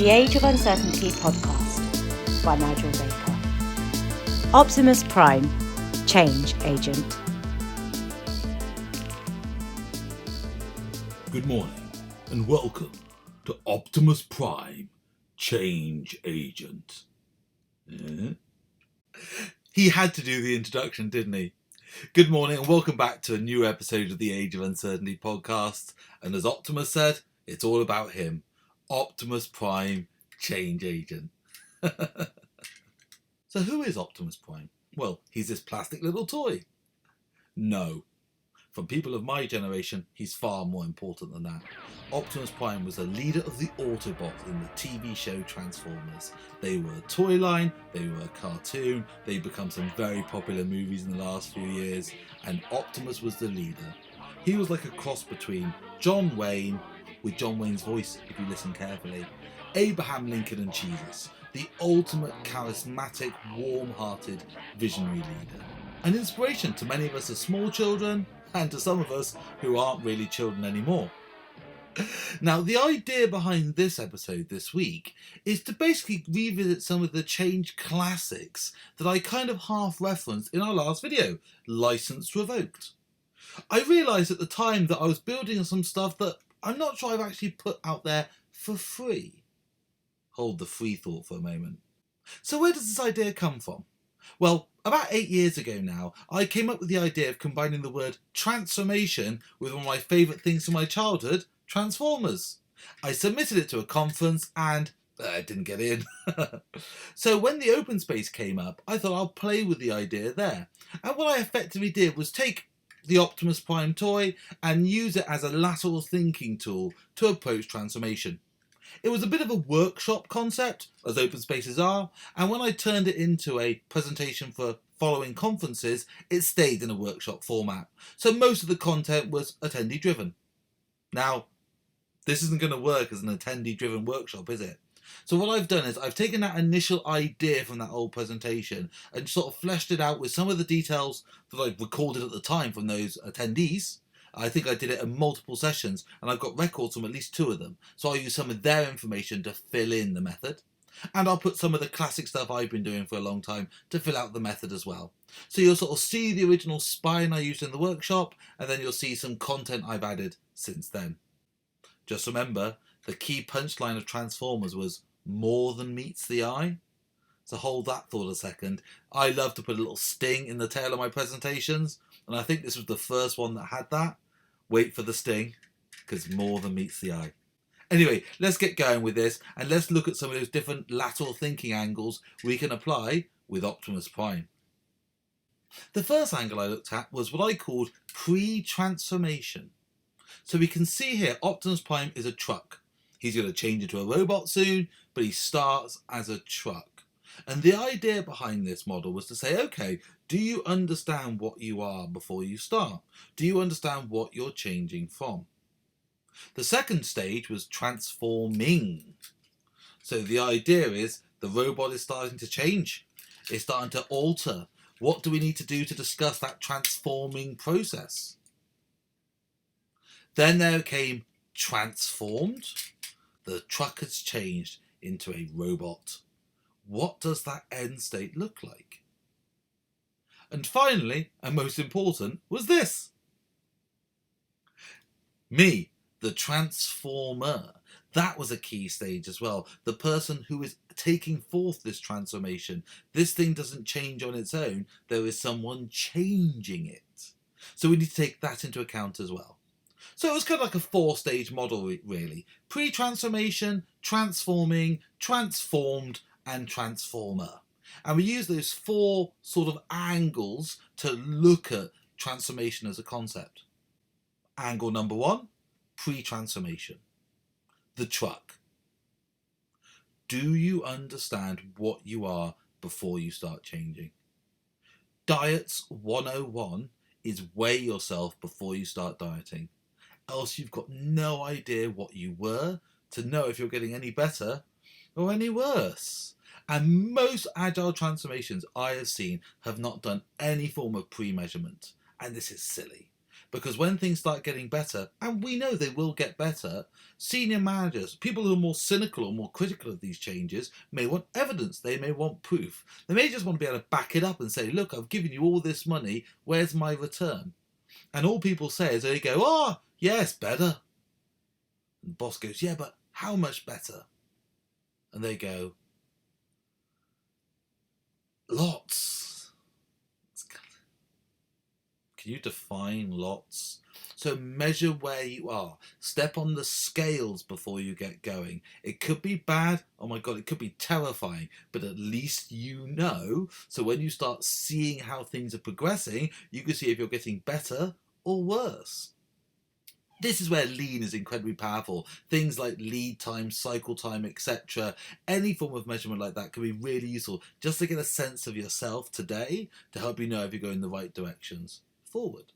the Age of Uncertainty podcast by Nigel Baker. Optimus Prime, change agent. Good morning and welcome to Optimus Prime, change agent. He had to do the introduction, didn't he? Good morning and welcome back to a new episode of the Age of Uncertainty podcast. And as Optimus said, it's all about him. Optimus Prime, change agent. So who is Optimus Prime? Well, he's this plastic little toy. No. From people of my generation, he's far more important than that. Optimus Prime was a leader of the Autobots in the TV show Transformers. They were a toy line, they were a cartoon, they've become some very popular movies in the last few years, and Optimus was the leader. He was like a cross between John Wayne, with John Wayne's voice if you listen carefully, Abraham Lincoln and Jesus, the ultimate charismatic, warm-hearted, visionary leader. An inspiration to many of us as small children, and to some of us who aren't really children anymore. Now, the idea behind this episode this week is to basically revisit some of the change classics that I kind of half referenced in our last video, License Revoked. I realised at the time that I was building some stuff that I'm not sure I've actually put out there for free. Hold the free thought for a moment. So where does this idea come from? Well, about 8 years ago now, I came up with the idea of combining the word transformation with one of my favourite things from my childhood, Transformers. I submitted it to a conference and I didn't get in. So when the open space came up, I thought I'll play with the idea there. And what I effectively did was take the Optimus Prime toy and use it as a lateral thinking tool to approach transformation. It was a bit of a workshop concept, as open spaces are, and when I turned it into a presentation for following conferences, it stayed in a workshop format. So most of the content was attendee driven. Now, this isn't going to work as an attendee driven workshop, is it? So what I've done is I've taken that initial idea from that old presentation and sort of fleshed it out with some of the details that I recorded at the time from those attendees. I think I did it in multiple sessions and I've got records from at least 2 of them. So I'll use some of their information to fill in the method. And I'll put some of the classic stuff I've been doing for a long time to fill out the method as well. So you'll sort of see the original spine I used in the workshop and then you'll see some content I've added since then. Just remember, the key punchline of Transformers was more than meets the eye. So hold that thought a second. I love to put a little sting in the tail of my presentations, and I think this was the first one that had that. Wait for the sting, because more than meets the eye. Anyway, let's get going with this, and let's look at some of those different lateral thinking angles we can apply with Optimus Prime. The first angle I looked at was what I called pre-transformation. So we can see here Optimus Prime is a truck. He's going to change into a robot soon, but he starts as a truck. And the idea behind this model was to say, okay, do you understand what you are before you start? Do you understand what you're changing from? The second stage was transforming. So the idea is the robot is starting to change. It's starting to alter. What do we need to do to discuss that transforming process? Then there came transformed. The truck has changed into a robot. What does that end state look like? And finally, and most important, was this. Me, the transformer. That was a key stage as well. The person who is taking forth this transformation. This thing doesn't change on its own. There is someone changing it. So we need to take that into account as well. So it was kind of like a 4-stage model, really. Pre-transformation, transforming, transformed, and transformer. And we use those 4 sort of angles to look at transformation as a concept. Angle number 1, pre-transformation. The truck. Do you understand what you are before you start changing? Diets 101 is weigh yourself before you start dieting. Else you've got no idea what you were to know if you're getting any better or any worse. And most agile transformations I have seen have not done any form of pre-measurement. And this is silly. Because when things start getting better, and we know they will get better, senior managers, people who are more cynical or more critical of these changes, may want evidence, they may want proof. They may just want to be able to back it up and say, look, I've given you all this money, where's my return? And all people say is they go, oh, yes, better. And the boss goes, yeah, but how much better? And they go, lots. Can you define lots? So measure where you are. Step on the scales before you get going. It could be bad. Oh my God, it could be terrifying. But at least you know. So when you start seeing how things are progressing, you can see if you're getting better or worse. This is where lean is incredibly powerful. Things like lead time, cycle time, etc. Any form of measurement like that can be really useful just to get a sense of yourself today to help you know if you're going in the right directions forward.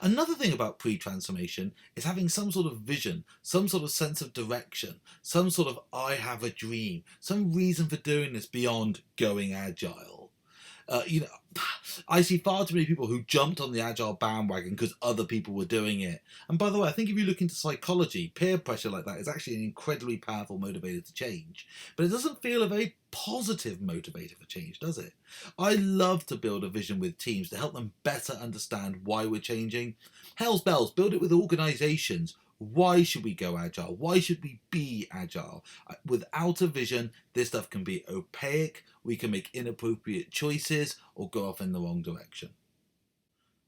Another thing about pre-transformation is having some sort of vision, some sort of sense of direction, some sort of I have a dream, some reason for doing this beyond going agile. I see far too many people who jumped on the agile bandwagon because other people were doing it. And by the way, I think if you look into psychology, peer pressure like that is actually an incredibly powerful motivator to change. But it doesn't feel a very positive motivator for change, does it? I love to build a vision with teams to help them better understand why we're changing. Hell's bells, build it with organisations. Why should we go agile? Why should we be agile? Without a vision, this stuff can be opaque, we can make inappropriate choices or go off in the wrong direction.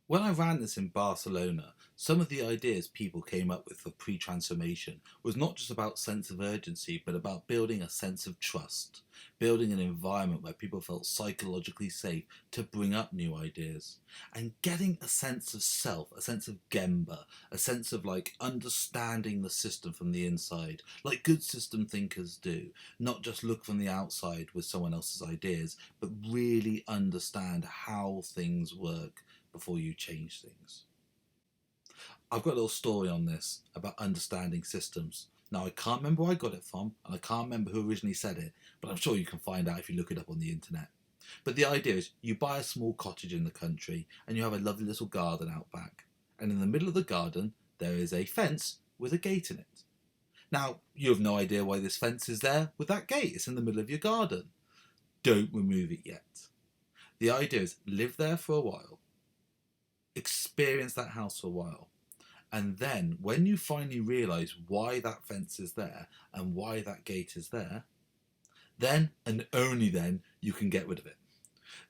When I ran this in Barcelona, some of the ideas people came up with for pre-transformation was not just about sense of urgency, but about building a sense of trust, building an environment where people felt psychologically safe to bring up new ideas, and getting a sense of self, a sense of Gemba, a sense of understanding the system from the inside, like good system thinkers do, not just look from the outside with someone else's ideas, but really understand how things work before you change things. I've got a little story on this about understanding systems. Now, I can't remember where I got it from, and I can't remember who originally said it, but I'm sure you can find out if you look it up on the internet. But the idea is you buy a small cottage in the country and you have a lovely little garden out back. And in the middle of the garden, there is a fence with a gate in it. Now, you have no idea why this fence is there with that gate. It's in the middle of your garden. Don't remove it yet. The idea is live there for a while. Experience that house for a while. And then when you finally realise why that fence is there and why that gate is there, then and only then you can get rid of it.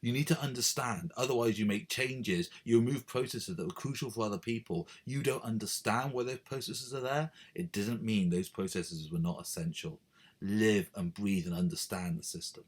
You need to understand, otherwise you make changes, you remove processes that were crucial for other people. You don't understand why those processes are there. It doesn't mean those processes were not essential. Live and breathe and understand the system.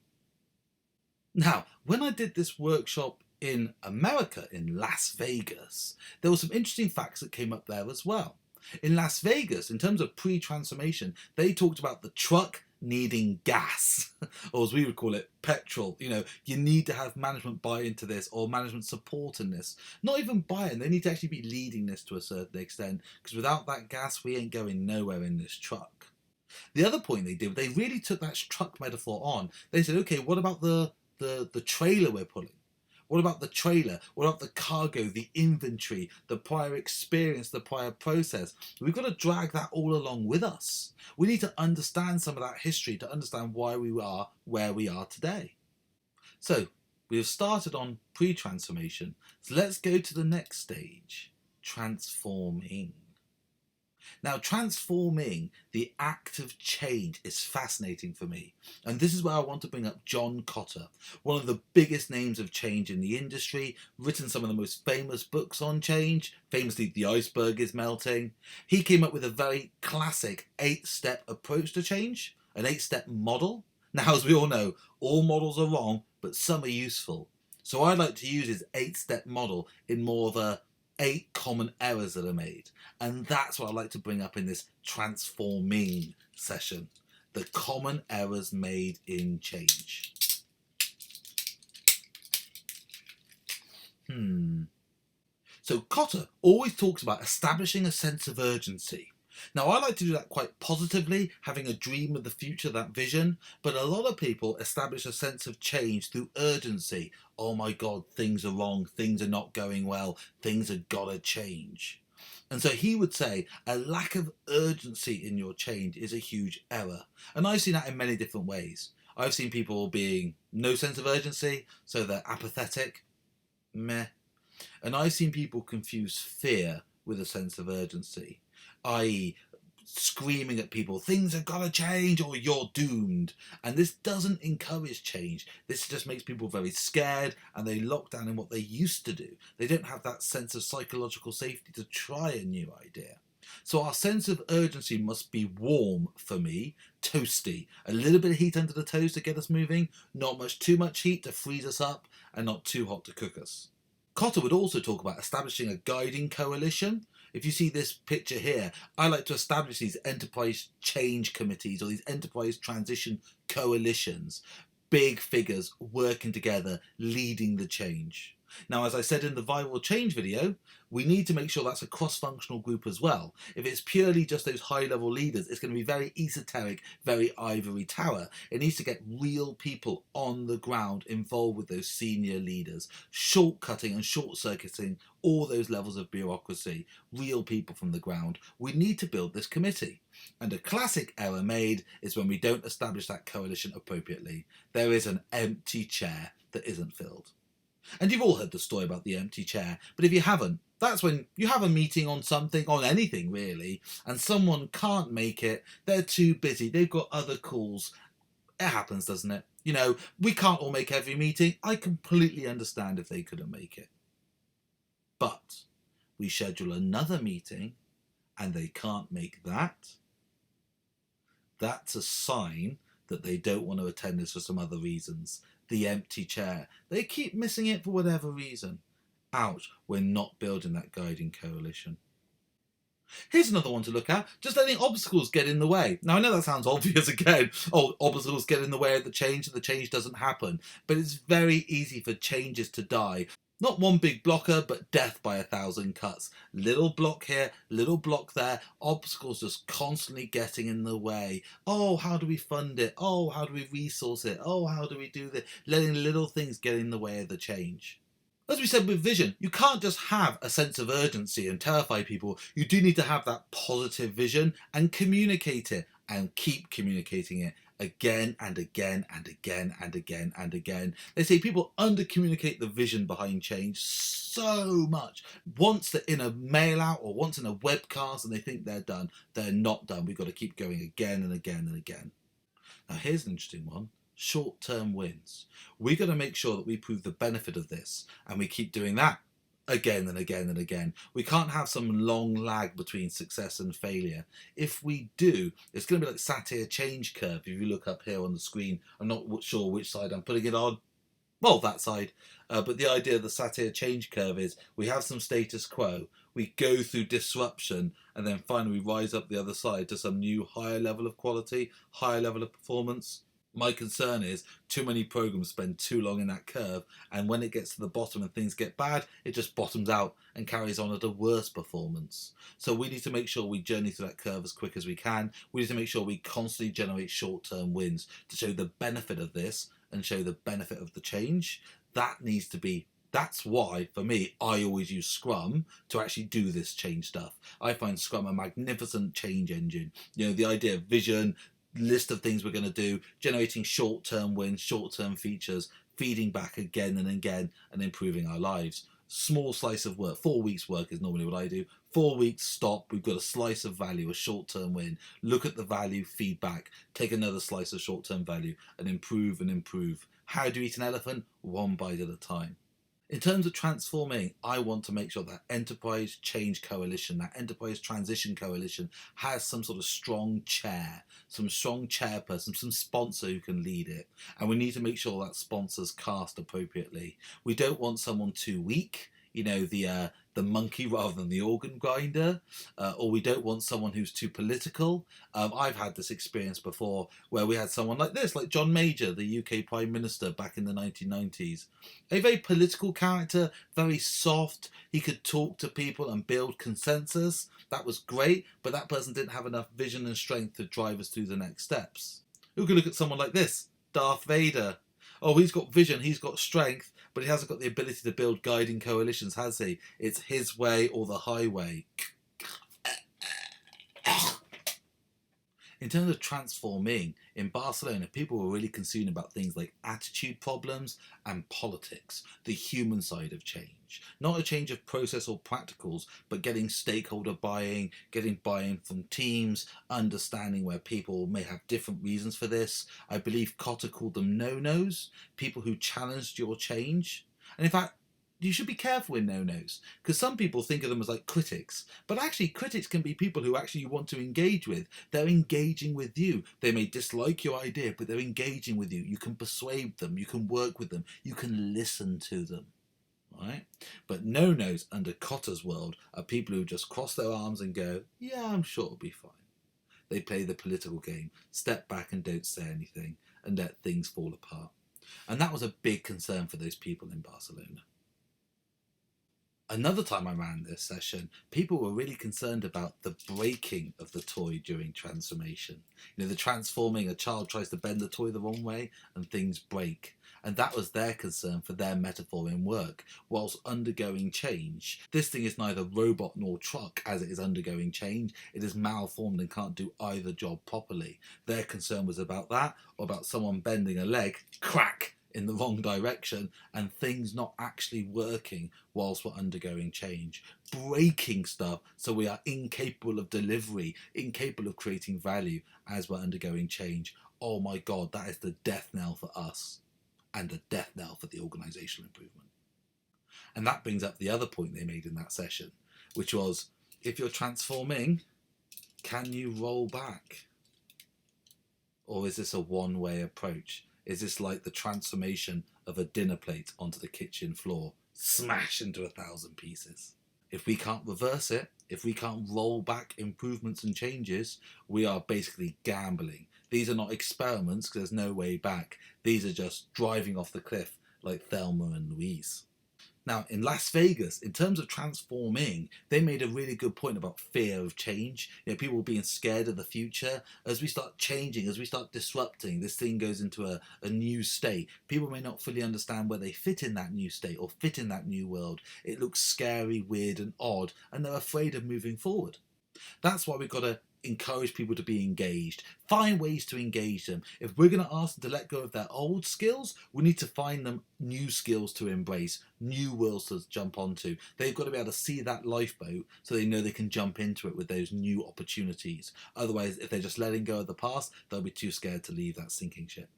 Now, when I did this workshop in America, in Las Vegas, there were some interesting facts that came up there as well. In Las Vegas, in terms of pre-transformation, they talked about the truck needing gas, or as we would call it, petrol. You need to have management buy into this or management support in this. Not even buy-in, they need to actually be leading this to a certain extent, because without that gas, we ain't going nowhere in this truck. The other point they did, they really took that truck metaphor on. They said, okay, what about the trailer we're pulling? What about the trailer? What about the cargo, the inventory, the prior experience, the prior process? We've got to drag that all along with us. We need to understand some of that history to understand why we are where we are today. So we have started on pre-transformation. So let's go to the next stage, transforming. Now, transforming, the act of change, is fascinating for me. And this is where I want to bring up John Kotter, one of the biggest names of change in the industry, written some of the most famous books on change, famously The Iceberg is Melting. He came up with a very classic 8-step approach to change, an 8-step model. Now, as we all know, all models are wrong, but some are useful. So I like to use his 8-step model in more of a 8 common errors that are made. And that's what I like to bring up in this transforming session. The common errors made in change. So Kotter always talks about establishing a sense of urgency. Now, I like to do that quite positively, having a dream of the future, that vision, but a lot of people establish a sense of change through urgency. Oh my God, things are wrong, things are not going well, things have got to change. And so he would say a lack of urgency in your change is a huge error. And I've seen that in many different ways. I've seen people being no sense of urgency, so they're apathetic, meh. And I've seen people confuse fear with a sense of urgency, i.e., screaming at people, things have got to change or you're doomed. And this doesn't encourage change. This just makes people very scared and they lock down in what they used to do. They don't have that sense of psychological safety to try a new idea. So our sense of urgency must be warm for me, toasty. A little bit of heat under the toes to get us moving, not much too much heat to freeze us up, and not too hot to cook us. Cotter would also talk about establishing a guiding coalition. If you see this picture here, I like to establish these enterprise change committees or these enterprise transition coalitions. Big figures working together, leading the change. Now, as I said in the viral change video, we need to make sure that's a cross-functional group as well. If it's purely just those high-level leaders, it's going to be very esoteric, very ivory tower. It needs to get real people on the ground involved with those senior leaders, shortcutting and short-circuiting all those levels of bureaucracy, real people from the ground. We need to build this committee. And a classic error made is when we don't establish that coalition appropriately. There is an empty chair that isn't filled. And you've all heard the story about the empty chair, but if you haven't, that's when you have a meeting on something, on anything really, and someone can't make it, they're too busy, they've got other calls. It happens, doesn't it? You know, we can't all make every meeting. I completely understand if they couldn't make it. But we schedule another meeting and they can't make that. That's a sign that they don't want to attend this for some other reasons. The empty chair. They keep missing it for whatever reason. Ouch, we're not building that guiding coalition. Here's another one to look at. Just letting obstacles get in the way. Now, I know that sounds obvious again. Oh, obstacles get in the way of the change and the change doesn't happen. But it's very easy for changes to die. Not one big blocker, but death by 1,000 cuts. Little block here, little block there. Obstacles just constantly getting in the way. Oh, how do we fund it? Oh, how do we resource it? Oh, how do we do this? Letting little things get in the way of the change. As we said with vision, you can't just have a sense of urgency and terrify people. You do need to have that positive vision and communicate it and keep communicating it again and again and again and again and again. They say people under-communicate the vision behind change so much. Once they're in a mail out or once in a webcast and they think they're done, they're not done. We've got to keep going again and again and again. Now here's an interesting one. Short-term wins. We got to make sure that we prove the benefit of this and we keep doing that again and again and again. We can't have some long lag between success and failure. If we do, it's going to be like Satir change curve. If you look up here on the screen, I'm not sure which side I'm putting it on. Well, that side. But the idea of the Satir change curve is we have some status quo, we go through disruption, and then finally we rise up the other side to some new higher level of quality, higher level of performance. My concern is too many programs spend too long in that curve, and when it gets to the bottom and things get bad, it just bottoms out and carries on at a worse performance. So we need to make sure we journey through that curve as quick as we can. We need to make sure we constantly generate short-term wins to show the benefit of this and show the benefit of the change. That's why, for me, I always use Scrum to actually do this change stuff. I find Scrum a magnificent change engine. You know, the idea of vision, list of things we're going to do, generating short-term wins, short-term features, feeding back again and again and improving our lives. Small slice of work, 4 weeks work is normally what I do. 4 weeks, stop, we've got a slice of value, a short-term win. Look at the value, feedback, take another slice of short-term value and improve and improve. How do you eat an elephant? One bite at a time. In terms of transforming, I want to make sure that enterprise change coalition, that enterprise transition coalition has some sort of strong chair, some strong chairperson, some sponsor who can lead it. And we need to make sure that sponsor's cast appropriately. We don't want someone too weak. the monkey rather than the organ grinder, or we don't want someone who's too political. I've had this experience before where we had someone like this, like John Major, the UK Prime Minister back in the 1990s. A very political character, very soft. He could talk to people and build consensus. That was great, but that person didn't have enough vision and strength to drive us through the next steps. Who could look at someone like this? Darth Vader. Oh, he's got vision, he's got strength, but he hasn't got the ability to build guiding coalitions, has he? It's his way or the highway. In terms of transforming, in Barcelona, people were really concerned about things like attitude problems and politics, the human side of change. Not a change of process or practicals, but getting stakeholder buy-in, getting buy-in from teams, understanding where people may have different reasons for this. I believe Cotter called them no-nos, people who challenged your change. And in fact, you should be careful with no-nos, because some people think of them as like critics, but actually critics can be people who actually you want to engage with. They're engaging with you. They may dislike your idea, but they're engaging with you. You can persuade them, you can work with them, you can listen to them. Right? But no-nos under Cotter's world are people who just cross their arms and go, yeah, I'm sure it'll be fine. They play the political game, step back and don't say anything, and let things fall apart. And that was a big concern for those people in Barcelona. Another time I ran this session, people were really concerned about the breaking of the toy during transformation. The transforming, a child tries to bend the toy the wrong way and things break. And that was their concern for their metaphor in work, whilst undergoing change. This thing is neither robot nor truck as it is undergoing change. It is malformed and can't do either job properly. Their concern was about that, or about someone bending a leg, crack, in the wrong direction, and things not actually working whilst we're undergoing change. Breaking stuff so we are incapable of delivery, incapable of creating value as we're undergoing change. Oh my God, that is the death knell for us and the death knell for the organisational improvement. And that brings up the other point they made in that session, which was, if you're transforming, can you roll back? Or is this a one-way approach? Is this like the transformation of a dinner plate onto the kitchen floor, smash into 1,000 pieces? If we can't reverse it, if we can't roll back improvements and changes, we are basically gambling. These are not experiments because there's no way back. These are just driving off the cliff like Thelma and Louise. Now, in Las Vegas, in terms of transforming, they made a really good point about fear of change. People being scared of the future. As we start changing, as we start disrupting, this thing goes into a new state. People may not fully understand where they fit in that new state or fit in that new world. It looks scary, weird and odd, and they're afraid of moving forward. That's why we've got to encourage people to be engaged. Find ways to engage them. If we're going to ask them to let go of their old skills, we need to find them new skills to embrace, new worlds to jump onto. They've got to be able to see that lifeboat so they know they can jump into it with those new opportunities. Otherwise, if they're just letting go of the past, they'll be too scared to leave that sinking ship.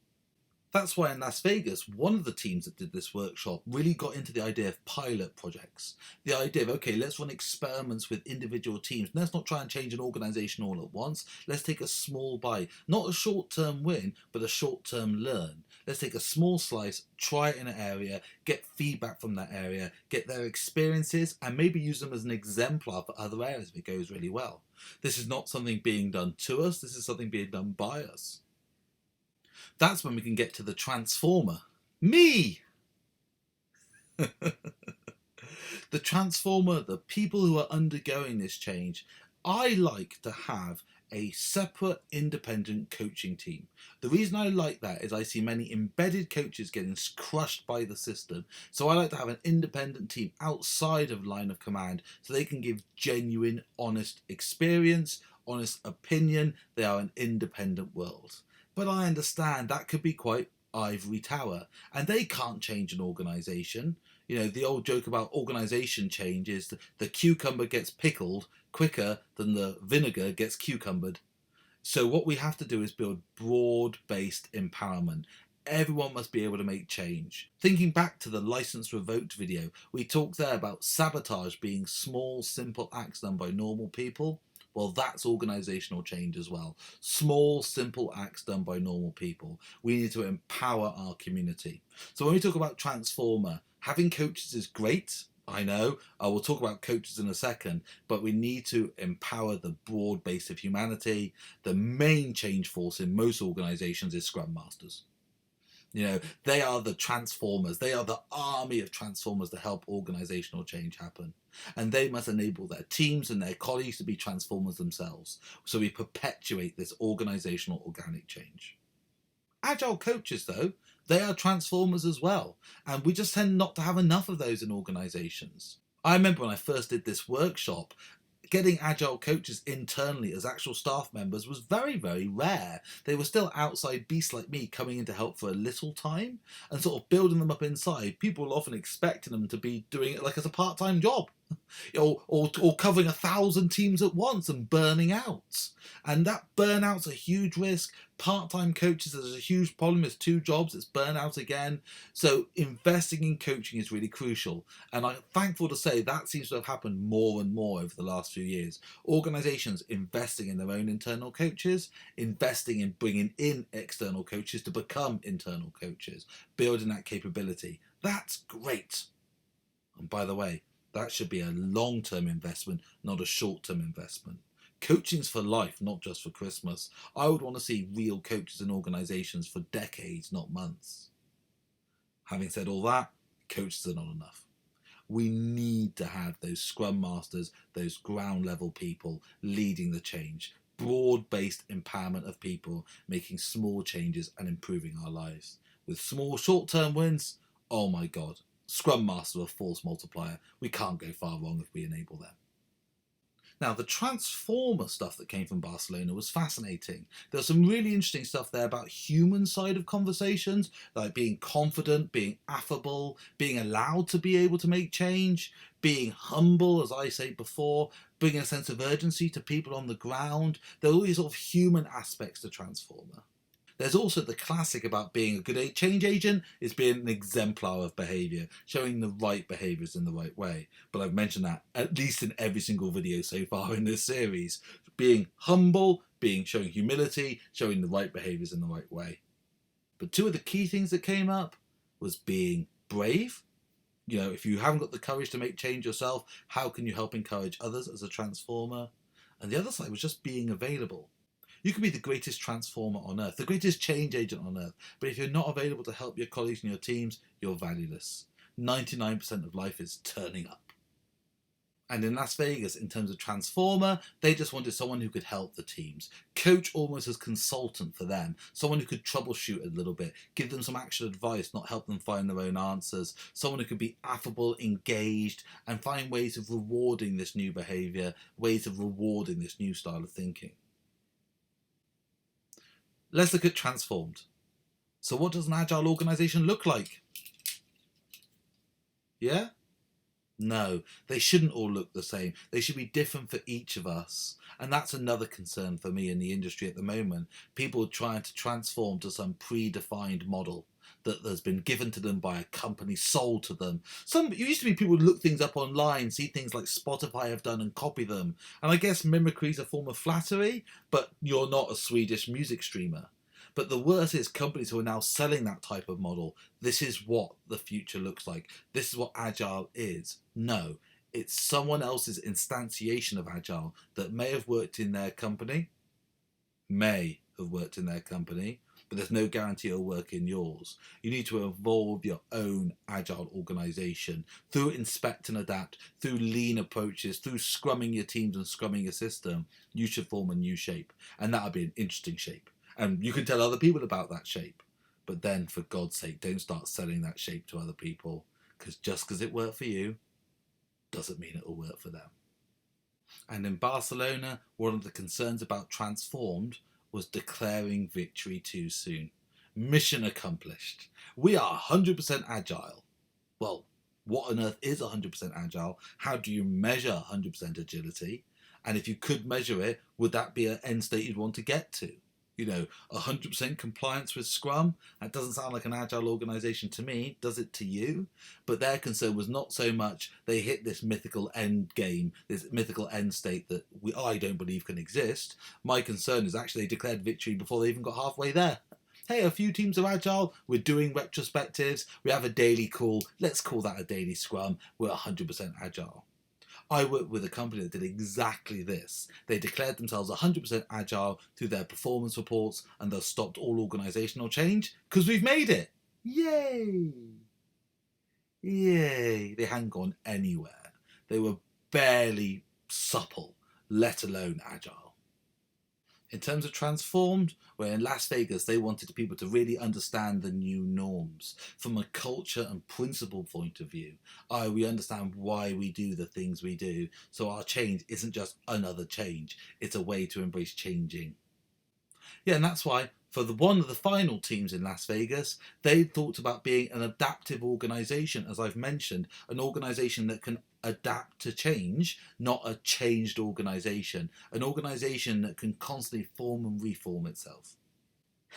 That's why in Las Vegas, one of the teams that did this workshop really got into the idea of pilot projects. The idea of, okay, let's run experiments with individual teams. Let's not try and change an organisation all at once. Let's take a small bite. Not a short-term win, but a short-term learn. Let's take a small slice, try it in an area, get feedback from that area, get their experiences, and maybe use them as an exemplar for other areas if it goes really well. This is not something being done to us. This is something being done by us. That's when we can get to the transformer. Me! The transformer, the people who are undergoing this change. I like to have a separate independent coaching team. The reason I like that is I see many embedded coaches getting crushed by the system. So I like to have an independent team outside of line of command so they can give genuine, honest experience, honest opinion. They are an independent world. But I understand that could be quite ivory tower, and they can't change an organisation. The old joke about organisation change is the cucumber gets pickled quicker than the vinegar gets cucumbered. So what we have to do is build broad-based empowerment. Everyone must be able to make change. Thinking back to the license revoked video, we talked there about sabotage being small, simple acts done by normal people. Well, that's organisational change as well. Small, simple acts done by normal people. We need to empower our community. So when we talk about transformer, having coaches is great. I know, I will talk about coaches in a second, but we need to empower the broad base of humanity. The main change force in most organisations is Scrum Masters. They are the transformers. They are the army of transformers to help organisational change happen. And they must enable their teams and their colleagues to be transformers themselves. So we perpetuate this organisational organic change. Agile coaches, though, they are transformers as well. And we just tend not to have enough of those in organisations. I remember when I first did this workshop, getting agile coaches internally as actual staff members was very, very rare. They were still outside beasts like me coming in to help for a little time and sort of building them up inside. People were often expecting them to be doing it like as a part-time job. Or covering 1,000 teams at once and burning out. And that burnout's a huge risk. Part-time coaches, there's a huge problem. It's 2 jobs, it's burnout again. So investing in coaching is really crucial. And I'm thankful to say that seems to have happened more and more over the last few years. Organisations investing in their own internal coaches, investing in bringing in external coaches to become internal coaches, building that capability. That's great. And by the way, that should be a long-term investment, not a short-term investment. Coaching's for life, not just for Christmas. I would want to see real coaches in organisations for decades, not months. Having said all that, coaches are not enough. We need to have those scrum masters, those ground level people leading the change. Broad-based empowerment of people, making small changes and improving our lives. With small short-term wins, oh my God. Scrum Master a force multiplier. We can't go far wrong if we enable them. Now, the transformer stuff that came from Barcelona was fascinating. There was some really interesting stuff there about human side of conversations, like being confident, being affable, being allowed to be able to make change, being humble, as I said before, bringing a sense of urgency to people on the ground. There are all these sort of human aspects to transformer. There's also the classic about being a good change agent is being an exemplar of behaviour, showing the right behaviours in the right way. But I've mentioned that at least in every single video so far in this series. Being humble, showing humility, showing the right behaviours in the right way. But 2 of the key things that came up was being brave. If you haven't got the courage to make change yourself, how can you help encourage others as a transformer? And the other side was just being available. You can be the greatest transformer on earth, the greatest change agent on earth, but if you're not available to help your colleagues and your teams, you're valueless. 99% of life is turning up. And in Las Vegas, in terms of transformer, they just wanted someone who could help the teams. Coach almost as consultant for them. Someone who could troubleshoot a little bit, give them some actual advice, not help them find their own answers. Someone who could be affable, engaged, and find ways of rewarding this new behaviour, ways of rewarding this new style of thinking. Let's look at transformed. So what does an agile organisation look like? Yeah? No, they shouldn't all look the same. They should be different for each of us. And that's another concern for me in the industry at the moment. People trying to transform to some predefined model that has been given to them by a company, sold to them. It used to be people would look things up online, see things like Spotify have done and copy them. And I guess mimicry is a form of flattery, but you're not a Swedish music streamer. But the worst is companies who are now selling that type of model. This is what the future looks like. This is what Agile is. No, it's someone else's instantiation of Agile that may have worked in their company, but there's no guarantee it'll work in yours. You need to evolve your own Agile organisation through inspect and adapt, through lean approaches, through scrumming your teams and scrumming your system. You should form a new shape, and that'll be an interesting shape. And you can tell other people about that shape. But then, for God's sake, don't start selling that shape to other people. Because just because it worked for you doesn't mean it'll work for them. And in Barcelona, one of the concerns about transformed was declaring victory too soon. Mission accomplished. We are 100% agile. Well, what on earth is 100% agile? How do you measure 100% agility? And if you could measure it, would that be an end state you'd want to get to? 100% compliance with Scrum? That doesn't sound like an agile organisation to me. Does it to you? But their concern was not so much they hit this mythical end game, this mythical end state that I don't believe can exist. My concern is actually they declared victory before they even got halfway there. Hey, a few teams are agile, we're doing retrospectives, we have a daily call, let's call that a daily scrum, we're 100% agile. I worked with a company that did exactly this. They declared themselves 100% agile through their performance reports and thus stopped all organisational change because we've made it. Yay! Yay! They hadn't gone anywhere. They were barely supple, let alone agile. In terms of transformed, where in Las Vegas they wanted people to really understand the new norms from a culture and principle point of view. We understand why we do the things we do, so our change isn't just another change, it's a way to embrace changing. Yeah, and that's why for one of the final teams in Las Vegas, they thought about being an adaptive organisation, as I've mentioned, an organisation that can adapt to change, not a changed organisation, an organisation that can constantly form and reform itself.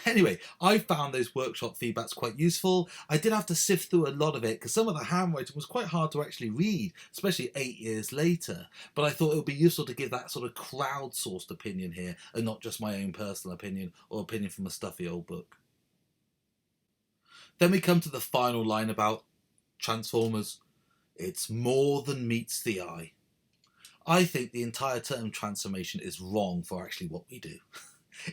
Anyway, I found those workshop feedbacks quite useful. I did have to sift through a lot of it because some of the handwriting was quite hard to actually read, especially 8 years later. But I thought it would be useful to give that sort of crowdsourced opinion here and not just my own personal opinion or opinion from a stuffy old book. Then we come to the final line about Transformers. It's more than meets the eye. I think the entire term transformation is wrong for actually what we do.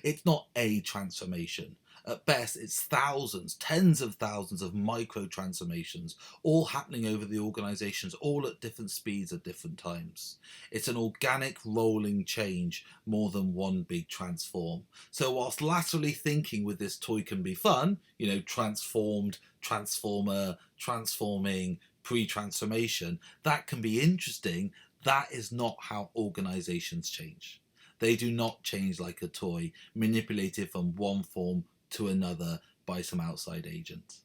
It's not a transformation. At best, it's thousands, tens of thousands of micro transformations, all happening over the organisations, all at different speeds at different times. It's an organic rolling change more than one big transform. So whilst laterally thinking with this toy can be fun, transformed, transformer, transforming, pre-transformation, that can be interesting. That is not how organisations change. They do not change like a toy, manipulated from one form to another by some outside agent.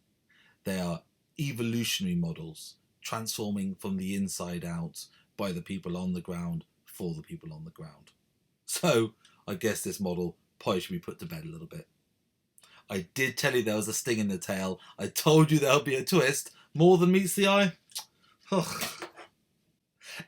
They are evolutionary models, transforming from the inside out by the people on the ground for the people on the ground. So I guess this model probably should be put to bed a little bit. I did tell you there was a sting in the tail. I told you there'll be a twist. More than meets the eye.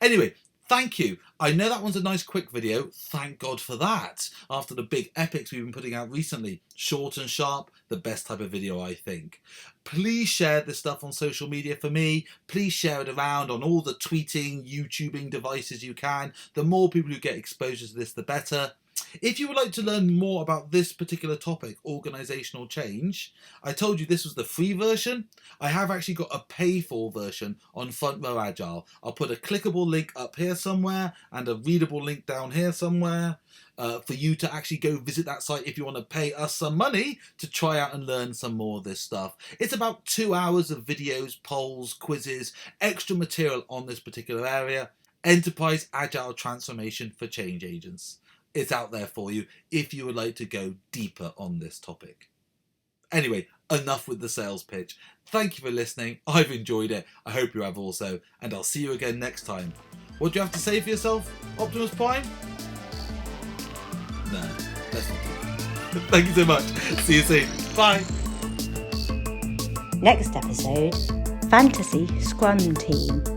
Anyway, thank you. I know that one's a nice quick video. Thank God for that. After the big epics we've been putting out recently. Short and sharp, the best type of video, I think. Please share this stuff on social media for me. Please share it around on all the tweeting, YouTubing devices you can. The more people who get exposure to this, the better. If you would like to learn more about this particular topic, organisational change, I told you this was the free version. I have actually got a pay-for version on Front Row Agile. I'll put a clickable link up here somewhere and a readable link down here somewhere for you to actually go visit that site if you want to pay us some money to try out and learn some more of this stuff. It's about 2 hours of videos, polls, quizzes, extra material on this particular area. Enterprise Agile Transformation for Change Agents. It's out there for you if you would like to go deeper on this topic. Anyway, enough with the sales pitch. Thank you for listening. I've enjoyed it. I hope you have also. And I'll see you again next time. What do you have to say for yourself, Optimus Prime? No, let's not do that. Thank you so much. See you soon. Bye. Next episode, Fantasy Scrum Team.